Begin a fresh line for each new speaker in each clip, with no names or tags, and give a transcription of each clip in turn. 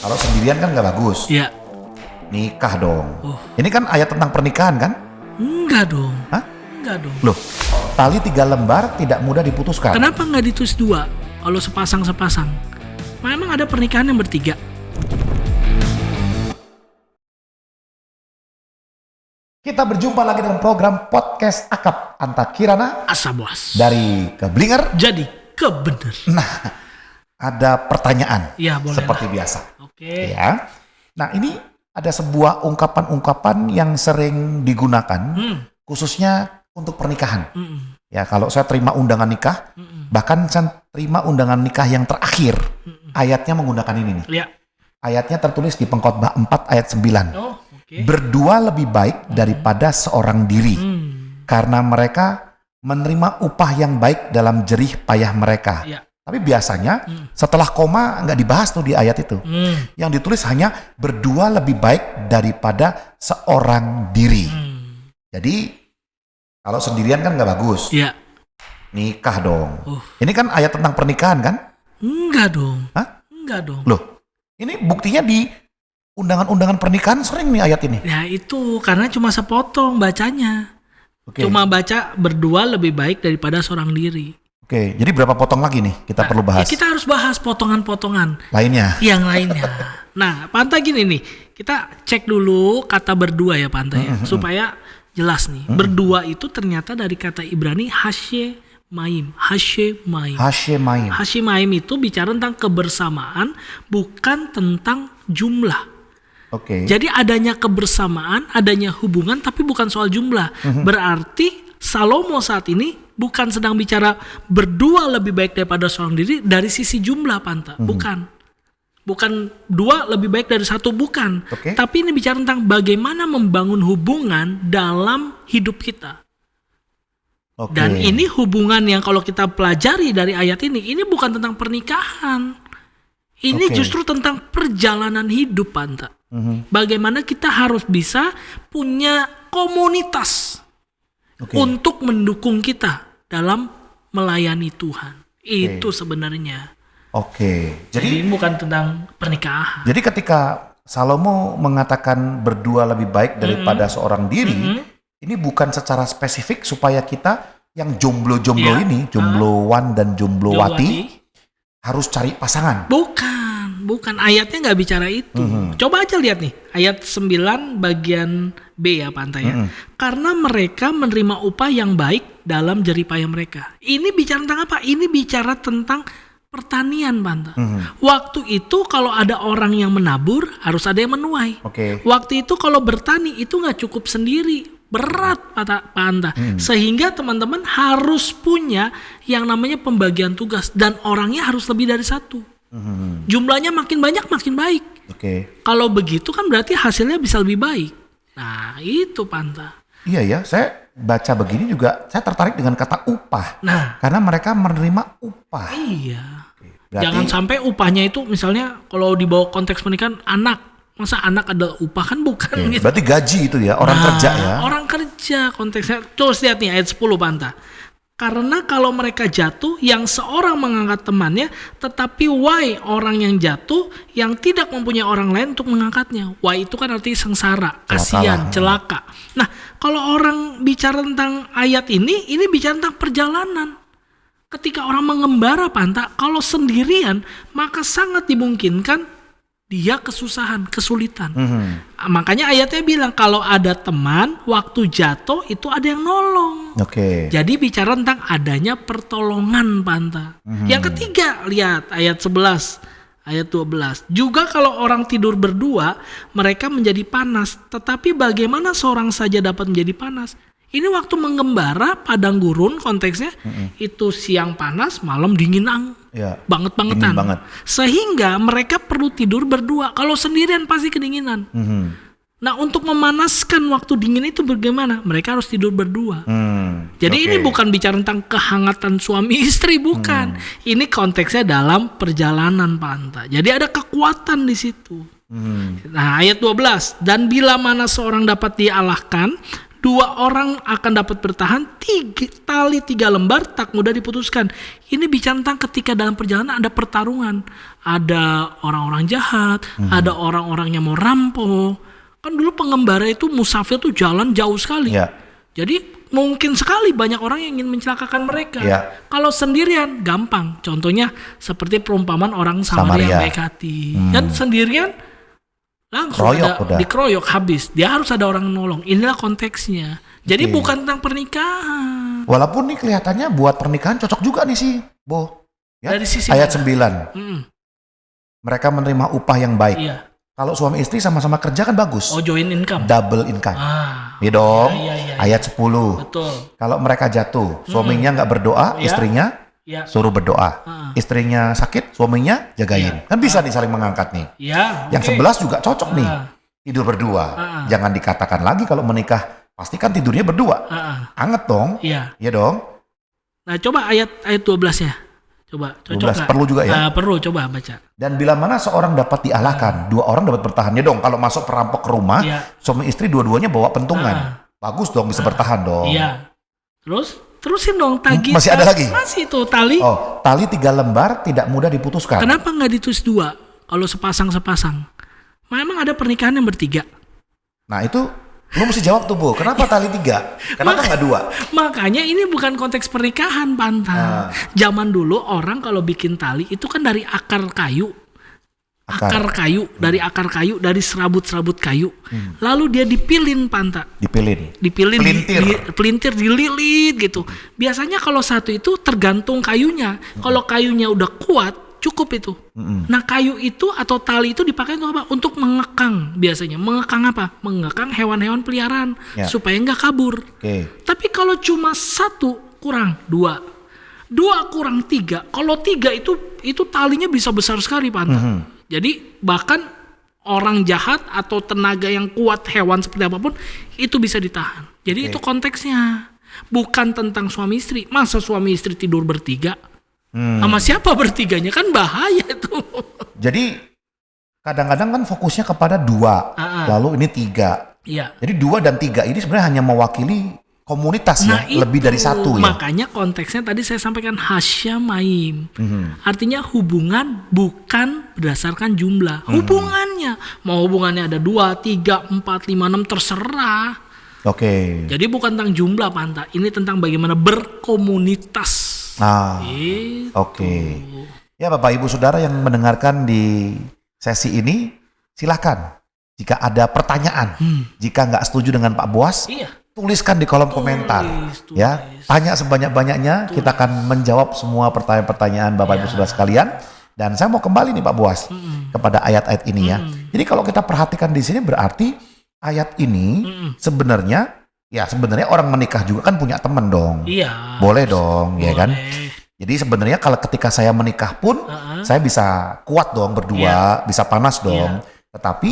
Kalau sendirian kan nggak bagus.
Iya.
Nikah dong.
Oh.
Ini kan ayat tentang pernikahan kan?
Enggak dong.
Hah?
Enggak dong.
Loh, tali 3 lembar tidak mudah diputuskan.
Kenapa nggak ditulis 2? Kalau sepasang-sepasang. Memang ada pernikahan yang bertiga.
Kita berjumpa lagi dengan program podcast Akap Anta Kirana
Asabwas.
dari Keblinger.
Jadi kebener.
Nah, ada pertanyaan
Ya, boleh
seperti
lah.
biasa.
Oke.
Ya. Nah, ini ada sebuah ungkapan-ungkapan yang sering digunakan khususnya untuk pernikahan. Ya, kalau saya terima undangan nikah, bahkan saya terima undangan nikah yang terakhir, ayatnya menggunakan ini nih.
Ya.
Ayatnya tertulis di Pengkhotbah 4 ayat 9.
Oh, oke.
Berdua lebih baik daripada seorang diri, karena mereka menerima upah yang baik dalam jerih payah mereka.
Ya.
Tapi biasanya setelah koma nggak dibahas tuh di ayat itu. Yang ditulis hanya berdua lebih baik daripada seorang diri. Jadi kalau sendirian kan nggak bagus.
Ya.
Nikah dong. Ini kan ayat tentang pernikahan kan?
Enggak dong.
Hah?
Enggak dong.
Loh, ini buktinya di undangan-undangan pernikahan sering nih ayat ini.
Ya itu karena cuma sepotong bacanya.
Oke.
Cuma baca berdua lebih baik daripada seorang diri.
Oke, jadi berapa potong lagi nih kita perlu bahas?
Ya kita harus bahas potongan-potongan
Lainnya.
yang lainnya. Nah, Panta gini nih, kita cek dulu kata berdua ya Panta ya, supaya jelas nih. Berdua itu ternyata dari kata Ibrani hashemaim.
Hashemaim.
Hashemaim itu bicara tentang kebersamaan, bukan tentang jumlah.
Oke.
Jadi adanya kebersamaan, adanya hubungan, tapi bukan soal jumlah. Berarti Salomo saat ini bukan sedang bicara berdua lebih baik daripada seorang diri dari sisi jumlah Panta. Bukan dua lebih baik dari satu, bukan.
Oke.
Tapi ini bicara tentang bagaimana membangun hubungan dalam hidup kita.
Oke.
Dan ini hubungan yang kalau kita pelajari dari ayat ini bukan tentang pernikahan. Ini
Oke.
justru tentang perjalanan hidup Panta. Bagaimana kita harus bisa punya komunitas
Oke.
untuk mendukung kita dalam melayani Tuhan. Itu sebenarnya.
Oke.
Jadi
Jadi
ini bukan tentang pernikahan.
ketika Salomo mengatakan berdua lebih baik daripada seorang diri, ini bukan secara spesifik supaya kita yang jomblo-jomblo
Iya.
ini, jomblowan dan jomblowati
Jomblowati.
harus cari pasangan.
Bukan ayatnya nggak bicara itu. Coba aja lihat nih ayat 9 bagian B ya Pantai ya. Karena mereka menerima upah yang baik dalam jerih payah mereka. Ini bicara tentang apa? Ini bicara tentang pertanian Pantai. Waktu itu kalau ada orang yang menabur harus ada yang menuai.
Oke.
Waktu itu kalau bertani itu nggak cukup sendiri, berat Pak Anta. Sehingga teman-teman harus punya yang namanya pembagian tugas dan orangnya harus lebih dari satu. Jumlahnya makin banyak makin baik.
Oke.
Kalau begitu kan berarti hasilnya bisa lebih baik. Nah itu Panta.
Iya ya, saya baca begini juga saya tertarik dengan kata upah.
Nah
Karena mereka menerima upah.
iya.
Berarti
Jangan sampai upahnya itu misalnya kalau dibawa konteks pernikahan anak. Masa anak ada upah kan bukan gitu.
berarti gaji itu ya, orang kerja ya.
Orang kerja konteksnya. Terus lihat nih ayat 10 Panta. Karena kalau mereka jatuh, yang seorang mengangkat temannya, tetapi why orang yang jatuh yang tidak mempunyai orang lain untuk mengangkatnya. Why itu kan arti sengsara, kasihan, celaka. Nah, kalau orang bicara tentang ayat ini bicara tentang perjalanan. Ketika orang mengembara Panta, kalau sendirian, maka sangat dimungkinkan dia kesusahan, kesulitan. Makanya ayatnya bilang kalau ada teman waktu jatuh itu ada yang nolong.
Oke.
Jadi bicara tentang adanya pertolongan Panta. Yang ketiga lihat ayat 11, ayat 12. Juga kalau orang tidur berdua mereka menjadi panas. Tetapi bagaimana seorang saja dapat menjadi panas? Ini waktu mengembara padang gurun konteksnya itu siang panas, malam dinginan.
Ya.
Banget-bangetan.
Dingin banget.
Sehingga mereka perlu tidur berdua. Kalau sendirian pasti kedinginan. Nah untuk memanaskan waktu dingin itu bagaimana? Mereka harus tidur berdua. Jadi
Oke.
ini bukan bicara tentang kehangatan suami istri, bukan. Ini konteksnya dalam perjalanan Panta. Jadi ada kekuatan di situ. Nah ayat 12. Dan bila mana seorang dapat dialahkan, 2 orang akan dapat bertahan, tali 3 lembar tak mudah diputuskan. Ini bicara tentang ketika dalam perjalanan ada pertarungan. Ada orang-orang jahat, ada orang-orang yang mau rampok. Kan dulu pengembara itu musafir tuh jalan jauh sekali.
Ya.
Jadi mungkin sekali banyak orang yang ingin mencelakakan mereka.
Ya.
Kalau sendirian gampang. Contohnya seperti perumpamaan orang Samaria yang baik hati. Dan sendirian langsung dikeroyok habis. Dia harus ada orang nolong. Inilah konteksnya. Jadi bukan tentang pernikahan.
Walaupun nih kelihatannya buat pernikahan cocok juga nih sih, Bo. Ya?
Dari sisi
ayat 9. Mereka menerima upah yang baik.
Iya.
Kalau suami istri sama-sama kerja kan bagus.
Oh, joint income.
Double income. Iya dong.
Iya.
Ayat 10.
Betul.
Kalau mereka jatuh, suaminya nggak berdoa, istrinya suruh berdoa. Istrinya sakit, suaminya jagain. Kan bisa nih saling mengangkat nih. Yang 11 juga cocok nih. Tidur berdua. Jangan dikatakan lagi kalau menikah pasti kan tidurnya berdua. Anget dong. Iya dong.
Nah, coba ayat 12-nya. Coba cocok
12 perlu juga ya?
Perlu, coba baca.
Dan bila mana seorang dapat dialahkan, 2 orang dapat bertahan. Ya dong, kalau masuk perampok ke rumah, suami istri dua-duanya bawa pentungan. Bagus dong, bisa bertahan dong.
Iya. Terusin dong, tagih.
Masih ada lagi?
Masih itu, tali.
Oh, tali 3 lembar tidak mudah diputuskan.
Kenapa nggak ditulis 2? Kalau sepasang-sepasang. Memang ada pernikahan yang bertiga.
Nah itu, lu mesti jawab tuh, Bu. Kenapa tali 3? Kenapa nggak 2?
Makanya ini bukan konteks pernikahan, Panta. Zaman dulu orang kalau bikin tali itu kan dari akar kayu. Dari akar kayu, dari serabut-serabut kayu. Lalu dia dipilin, Panta. Dipilin, pelintir, dililit gitu. Biasanya kalau satu itu tergantung kayunya. Kalau kayunya udah kuat, cukup itu. Nah, kayu itu atau tali itu dipakai untuk apa? Untuk mengekang biasanya. Mengekang apa? Mengekang hewan-hewan peliharaan supaya nggak kabur. Tapi kalau cuma 1 kurang 2, 2 kurang 3. Kalau 3 itu talinya bisa besar sekali, Panta. Jadi bahkan orang jahat atau tenaga yang kuat, hewan seperti apapun itu bisa ditahan. Jadi itu konteksnya. Bukan tentang suami istri. Masa suami istri tidur bertiga? Sama siapa bertiganya? Kan bahaya itu. Jadi
kadang-kadang kan fokusnya kepada 2, lalu ini 3.
Iya.
Jadi 2 dan 3 ini sebenarnya hanya mewakili komunitas lebih dari 1 ya.
Makanya konteksnya tadi saya sampaikan hasyamaim. Artinya hubungan bukan berdasarkan jumlah. Hubungannya. Mau hubungannya ada 2, 3, 4, 5, 6 terserah. Jadi bukan tentang jumlah, Panta. Ini tentang bagaimana berkomunitas.
Ya Bapak Ibu Saudara yang mendengarkan di sesi ini, silakan jika ada pertanyaan, jika nggak setuju dengan Pak Boas, tuliskan di kolom komentar. Ya, tanya sebanyak-banyaknya, kita akan menjawab semua pertanyaan-pertanyaan Bapak Ibu Saudara sekalian. Dan saya mau kembali nih Pak Boas kepada ayat-ayat ini ya. Jadi kalau kita perhatikan di sini berarti ayat ini sebenarnya orang menikah juga kan punya teman dong.
Iya.
Boleh dong, ya kan? Jadi sebenarnya kalau ketika saya menikah pun saya bisa kuat dong berdua, bisa panas dong. Tetapi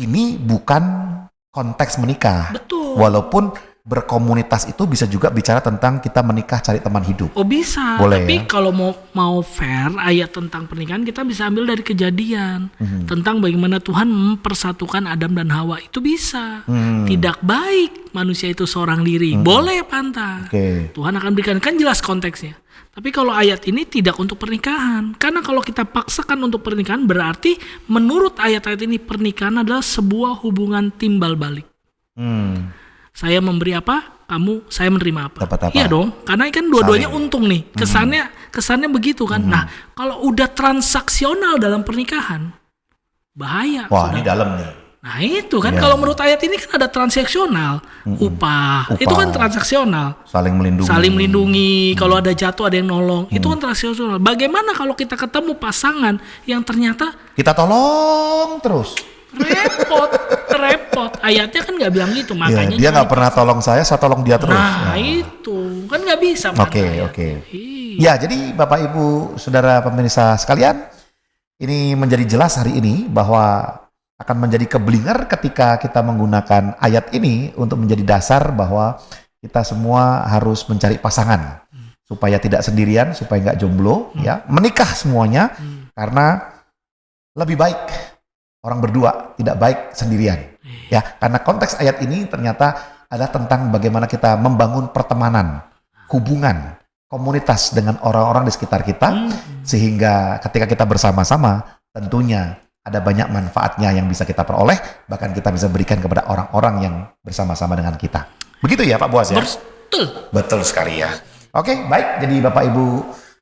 ini bukan konteks menikah.
Betul.
Walaupun berkomunitas itu bisa juga bicara tentang kita menikah cari teman hidup.
Oh bisa.
Boleh,
tapi
ya?
Kalau mau fair ayat tentang pernikahan kita bisa ambil dari Kejadian tentang bagaimana Tuhan mempersatukan Adam dan Hawa. Itu bisa. Tidak baik manusia itu seorang diri. Boleh, Panta. Tuhan akan berikan, kan jelas konteksnya. Tapi kalau ayat ini tidak untuk pernikahan. Karena kalau kita paksakan untuk pernikahan berarti menurut ayat-ayat ini pernikahan adalah sebuah hubungan timbal balik. Saya memberi apa, saya menerima apa.
Dapat apa?
Iya dong, karena kan dua-duanya untung nih. Kesannya begitu kan. Nah, kalau udah transaksional dalam pernikahan, bahaya.
Wah, ini dalam nih.
Nah itu kan, kalau menurut ayat ini kan ada transaksional, upah, itu kan transaksional.
Saling melindungi.
Kalau ada jatuh ada yang nolong, itu kan transaksional. Bagaimana kalau kita ketemu pasangan yang ternyata
kita tolong terus?
Repot. Ayatnya kan nggak bilang gitu, makanya
dia nggak pernah tolong saya tolong dia terus.
Nah itu kan nggak bisa.
Oke. Ya, jadi Bapak Ibu Saudara pemirsa sekalian, ini menjadi jelas hari ini bahwa akan menjadi keblinger ketika kita menggunakan ayat ini untuk menjadi dasar bahwa kita semua harus mencari pasangan supaya tidak sendirian, supaya nggak jomblo, ya menikah semuanya karena lebih baik orang berdua, tidak baik sendirian. Ya, karena konteks ayat ini ternyata adalah tentang bagaimana kita membangun pertemanan, hubungan, komunitas dengan orang-orang di sekitar kita, sehingga ketika kita bersama-sama, tentunya ada banyak manfaatnya yang bisa kita peroleh, bahkan kita bisa berikan kepada orang-orang yang bersama-sama dengan kita. Begitu ya Pak Boas ya?
Betul.
Betul sekali ya. Oke, baik. Jadi Bapak Ibu,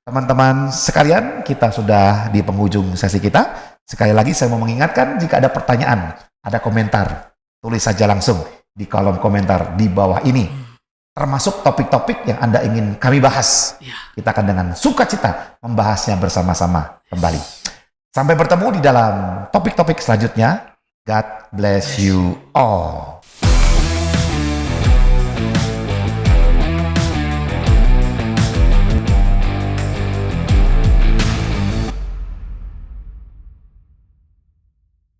teman-teman sekalian, kita sudah di penghujung sesi kita. Sekali lagi saya mau mengingatkan, jika ada pertanyaan, ada komentar, tulis saja langsung di kolom komentar di bawah ini. Termasuk topik-topik yang Anda ingin kami bahas. Kita akan dengan sukacita membahasnya bersama-sama kembali. Sampai bertemu di dalam topik-topik selanjutnya. God bless you all.